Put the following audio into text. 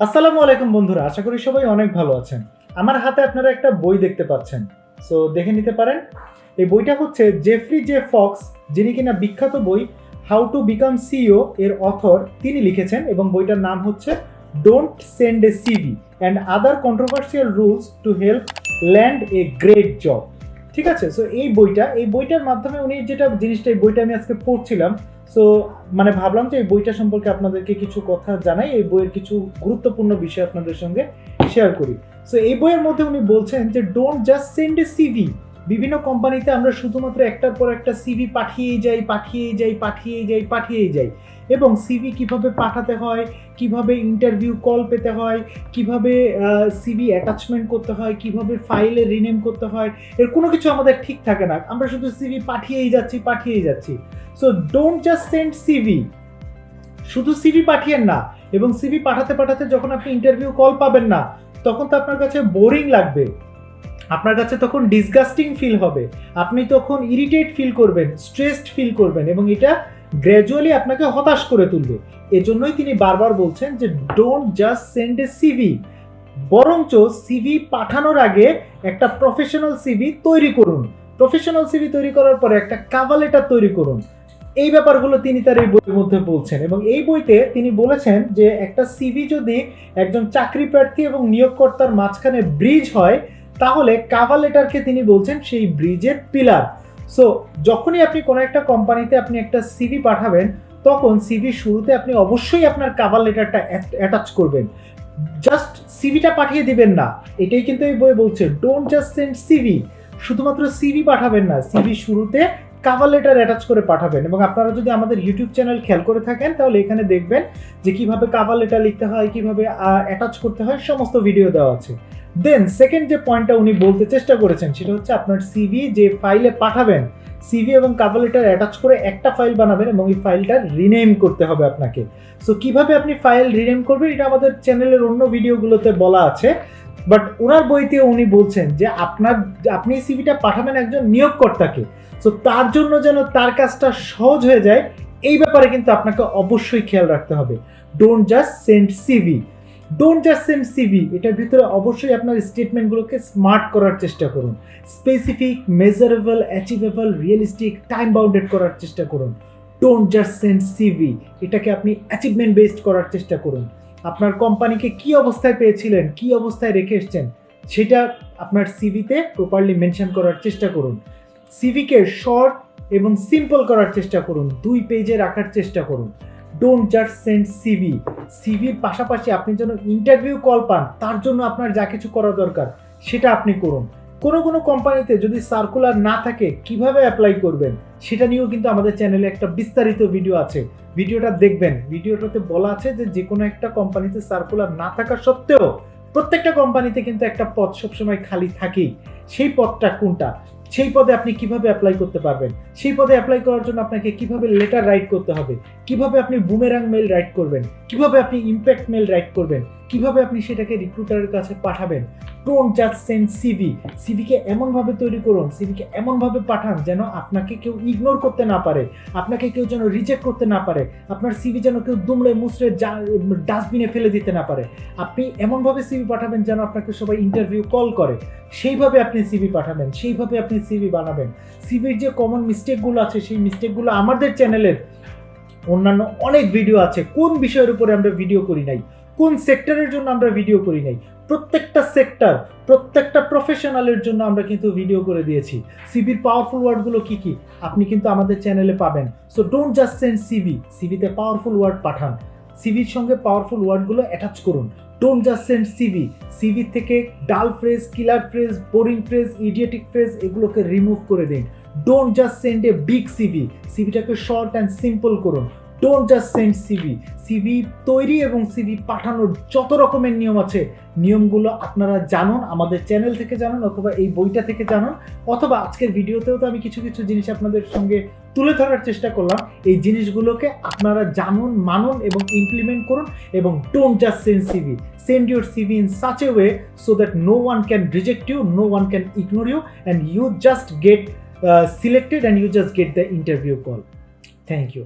আসসালামু আলাইকুম বন্ধুরা, আশা করি সবাই অনেক ভালো আছেন। আমার হাতে আপনারা একটা বই দেখতে পাচ্ছেন, সো দেখে নিতে পারেন। এই বইটা হচ্ছে জেফ্রি জে ফক্স, যিনি কিনা বিখ্যাত বই হাউ টু বিকাম সিইও এর অথর, তিনি লিখেছেন এবং বইটার নাম হচ্ছে don't send A CV and other controversial rules to help land a great job. ঠিক আছে, সো এই বইটার মাধ্যমে উনি যেটা জিনিসটা, এই বইটা আমি আজকে পড়ছিলাম, সো ভাবলাম যে এই বইটা সম্পর্কে আপনাদেরকে কিছু কথা জানাই, এই বইয়ের কিছু গুরুত্বপূর্ণ বিষয় আপনাদের সঙ্গে শেয়ার করি। সো এই বইয়ের মধ্যে উনি বলছেন যে don't just send A CV. বিভিন্ন কোম্পানিতে আমরা শুধুমাত্র একটার পর একটা সিভি পাঠিয়েই যাই এবং সিভি কিভাবে পাঠাতে হয়, কিভাবে ইন্টারভিউ কল পেতে হয়, কিভাবে সিভি অ্যাটাচমেন্ট করতে হয়, কিভাবে ফাইলে রিনেম করতে হয়, এর কোনো কিছু আমাদের ঠিক থাকে না। আমরা শুধু সিভি পাঠিয়েই যাচ্ছি। So don't just send CV, শুধু সিভি পাঠিয়েন না। এবং সিভি পাঠাতে যখন আপনি ইন্টারভিউ কল পাবেন না, তখন তো আপনার কাছে বোরিং লাগবে, আপনার কাছে তখন ডিসগাস্টিং ফিল হবে, আপনি তখন ইরিটেট ফিল করবেন, স্ট্রেসড ফিল করবেন এবং এটা গ্র্যাজুয়ালি আপনাকে হতাশ করে তুলবে। এজন্যই তিনি বারবার বলছেন যে don't just send A CV, বরঞ্চ সিভি পাঠানোর আগে একটা প্রফেশনাল সিভি তৈরি করুন। প্রফেশনাল সিভি তৈরি করার পরে একটা কভার লেটার তৈরি করুন। এই ব্যাপারগুলো তিনি তার এই বইয়ের মধ্যে বলছেন এবং এই বইতে তিনি বলেছেন যে একটা সিভি যদি একজন চাকরি প্রার্থী এবং নিয়োগকর্তার মাঝখানে ব্রিজ হয়, তাহলে কভার লেটারকে তিনি বলছেন সেই ব্রিজের পিলার। সো যখনই আপনি কোনো একটা কোম্পানিতে আপনি একটা সিভি পাঠাবেন, তখন সিভি শুরুতে আপনি অবশ্যই আপনার কভার লেটারটা অ্যাটাচ করবেন, জাস্ট সিভিটা পাঠিয়ে দিবেন না। এটাই কিন্তু এই বই বলছে, ডোন্ট জাস্ট সেন্ড সিভি। শুধুমাত্র সিভি পাঠাবেন না, সিভি শুরুতে কভার লেটার অ্যাটাচ করে পাঠাবেন। এবং আপনারা যদি আমাদের ইউটিউব চ্যানেল খেয়াল করে থাকেন, তাহলে এখানে দেখবেন যে কিভাবে কভার লেটার লিখতে হয়, কিভাবে অ্যাটাচ করতে হয়, সমস্ত ভিডিও দেওয়া আছে। দেন সেকেন্ড যে পয়েন্টটা উনি বলতে চেষ্টা করেছেন, সেটা হচ্ছে আপনার সিভি যে ফাইলে পাঠাবেন, সিভি এবং কভার লেটার অ্যাটাচ করে একটা ফাইল বানাবেন এবং এই ফাইলটা রিনেম করতে হবে আপনাকে। সো কিভাবে আপনি ফাইল রিনেম করবেন, এটা আমাদের চ্যানেলের অন্য ভিডিওগুলোতে বলা আছে, বাট ওনার বইতে উনি বলছেন যে আপনি সিভিটা পাঠাবেন একজন নিয়োগকর্তাকে। সো তার জন্য যেন তার কাজটা সহজ হয়ে যায়, এই ব্যাপারে কিন্তু আপনাকে অবশ্যই খেয়াল রাখতে হবে। ডোন্ট জাস্ট সেন্ড সিভি, এটার ভিতরে অবশ্যই আপনার স্টেটমেন্টগুলোকে স্মার্ট করার চেষ্টা করুন, specific, measurable, achievable, realistic, time bounded করার চেষ্টা করুন। ডোন্ট জাস্ট সেন্ড সিভি, এটাকে আপনি অ্যাচিভমেন্ট বেসড করার চেষ্টা করুন। আপনার কোম্পানিকে কি অবস্থায় পেয়েছিলেন, কি অবস্থায় রেখে এসছেন, সেটা আপনার সিভিতে প্রপারলি মেনশন করার চেষ্টা করুন। সিভিকে শর্ট এবং সিম্পল করার চেষ্টা করুন, 2 পেজে রাখার চেষ্টা করুন। Don't just send CV. সিভির পাশাপাশি আপনি যেন ইন্টারভিউ কল পান, তার জন্য আপনার যা কিছু করা দরকার সেটা আপনি করুন। কোনো কোম্পানিতে যদি সার্কুলার না থাকে, কিভাবে অ্যাপ্লাই করবেন সেটা নিয়েও কিন্তু আমাদের চ্যানেলে একটা বিস্তারিত ভিডিও আছে, ভিডিওটা দেখবেন। ভিডিওটাতে বলা আছে যে কোনো একটা কোম্পানিতে সার্কুলার না থাকা সত্ত্বেও প্রত্যেকটা কোম্পানিতে কিন্তু একটা পদ সবসময় খালি থাকেই। সেই পদটা কোনটা, সেই পদে আপনি কিভাবে অ্যাপ্লাই করতে পারবেন, সেই পদে অ্যাপ্লাই করার জন্য আপনাকে কিভাবে লেটার রাইট করতে হবে, কিভাবে আপনি বুমেরাং মেল রাইট করবেন, কিভাবে আপনি ইম্প্যাক্ট মেল রাইট করবেন, কিভাবে আপনি সেটাকে রিক্রুটারের কাছে পাঠাবেন। Don't just send CV. সিভিকে এমনভাবে তৈরি করুন, সিভিকে এমনভাবে পাঠান যেন আপনাকে কেউ ইগনোর করতে না পারে, আপনাকে কেউ যেন রিজেক্ট করতে না পারে, আপনার সিভি যেন কেউ দুমড়ে মুচড়ে ডাস্টবিনে ফেলে দিতে না পারে। আপনি এমনভাবে সিভি পাঠাবেন যেন আপনাকে সবাই ইন্টারভিউ কল করে, সেইভাবে আপনি সিভি পাঠাবেন, সেইভাবে আপনি সিভি বানাবেন। সিভির যে কমন মিস্টেকগুলো আছে, সেই মিস্টেকগুলো আমাদের চ্যানেলের অন্যান্য অনেক ভিডিও আছে। কোন বিষয়ের উপরে আমরা ভিডিও করি নাই, কোন সেক্টরের জন্য আমরা ভিডিও করি নাই, প্রত্যেকটা সেক্টর, প্রত্যেকটা প্রফেশনালের জন্য আমরা কিন্তু ভিডিও করে দিয়েছি। সিভির পাওয়ারফুল ওয়ার্ডগুলো কি কি আপনি কিন্তু আমাদের চ্যানেলে পাবেন। So don't just send CV, সিভিতে পাওয়ারফুল ওয়ার্ড পাঠান, সিভির সঙ্গে পাওয়ারফুল ওয়ার্ডগুলো অ্যাটাচ করুন। Don't just send CV, CV থেকে dull phrase, killer phrase, boring phrase, idiomatic phrase এগুলোকে রিমুভ করে দিন। Don't just send a big CV, সিভিটাকে শর্ট অ্যান্ড সিম্পল করুন। Don't just send CV. CV তৈরি এবং সিভি পাঠানোর যত রকমের নিয়ম আছে, নিয়মগুলো আপনারা জানুন, আমাদের চ্যানেল থেকে জানুন, অথবা এই বইটা থেকে জানুন, অথবা আজকের ভিডিওতেও তো আমি কিছু জিনিস আপনাদের সঙ্গে তুলে ধরার চেষ্টা করলাম। এই জিনিসগুলোকে আপনারা জানুন, মানুন এবং ইমপ্লিমেন্ট করুন। এবং don't just send CV, send your CV in such a way so that no one can reject you, no one can ignore you, and you just get selected and you just get the interview call. Thank you.